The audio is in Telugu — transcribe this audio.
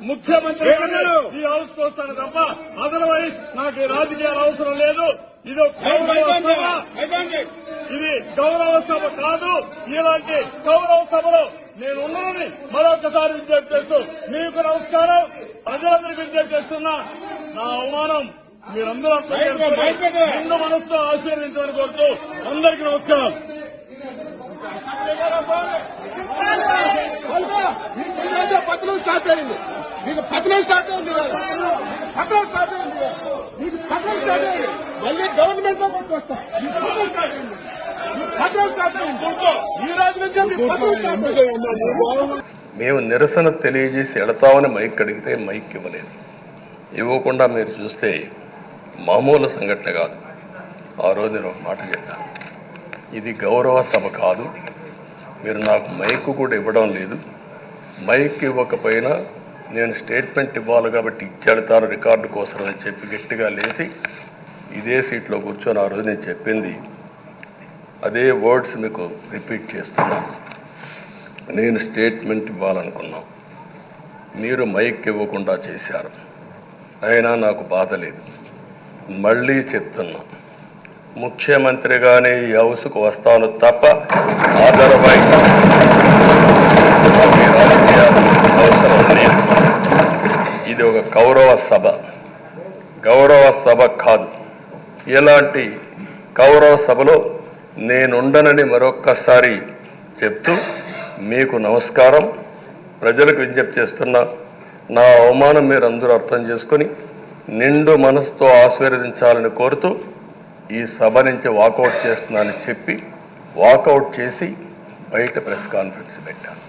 ముఖ్యమంత్రి ఈ హౌస్ వస్తాను తప్ప అదర్వైజ్ నాకు ఈ రాజకీయాలు అవసరం లేదు. ఇది గౌరవ సభ కాదు. ఇలాంటి గౌరవ సభలో నేను ఉన్నానని మరొకసారి విజ్ఞప్తి చేస్తూ మీకు నమస్కారం. ప్రజలందరికీ విజ్ఞప్తి చేస్తున్నా. నా అవమానం మీరందరూ నిండు మనసుతో ఆశీర్వదించమని కోరుతూ అందరికీ నమస్కారం. పత్రం స్టార్ట్ అయింది. మీకు పత్రం స్టార్ట్ అయింది. పత్రం స్టార్ట్ అయింది. మీకు పత్రం స్టార్ట్ అయింది. మళ్ళీ గవర్నమెంట్ లో కొట్టుకొస్తాం. పత్రం స్టార్ట్ అయింది. పత్రం స్టార్ట్ అయింది. ఈ రోజు నుంచి పత్రం స్టార్ట్ అయింది. మేము నిరసన తెలియజేసి ఎడతామని మైక్ అడిగితే మైక్ ఇవ్వలేదు. ఇవ్వకుండా మీరు చూస్తే మామూలు సంఘటన కాదు. ఆ రోజు నేను ఒక మాట చెప్పాను, ఇది గౌరవ సభ కాదు, మీరు నాకు మైక్ కూడా ఇవ్వడం లేదు. మైక్ ఇవ్వకపోయినా నేను స్టేట్మెంట్ ఇవ్వాలి కాబట్టి ఇచ్చేడతాను రికార్డు కోసం అని చెప్పి గట్టిగా లేచి ఇదే సీట్లో కూర్చొని ఆ రోజు నేను చెప్పింది అదే వర్డ్స్ మీకు రిపీట్ చేస్తున్నాను. నేను స్టేట్మెంట్ ఇవ్వాలనుకున్నాను, మీరు మైక్ ఇవ్వకుండా చేశారు. అయినా నాకు బాధ లేదు. మళ్ళీ చెప్తున్నా, ముఖ్యమంత్రిగానే ఈ హౌస్కు వస్తాను తప్ప అదర్వైజ్ అవసరం లేదు. ఇది ఒక గౌరవ సభ, గౌరవ సభ కాదు. ఇలాంటి గౌరవ సభలో నేనుండనని మరొక్కసారి చెప్తూ మీకు నమస్కారం. ప్రజలకు విజ్ఞప్తి చేస్తున్నా, నా అవమానం మీరు అందరూ అర్థం చేసుకొని నిండు మనసుతో ఆశీర్వదించాలని కోరుతూ ఈ సభ నుంచి వాకౌట్ చేస్తున్నానని చెప్పి వాకౌట్ చేసి బయట ప్రెస్ కాన్ఫరెన్స్ పెట్టాను.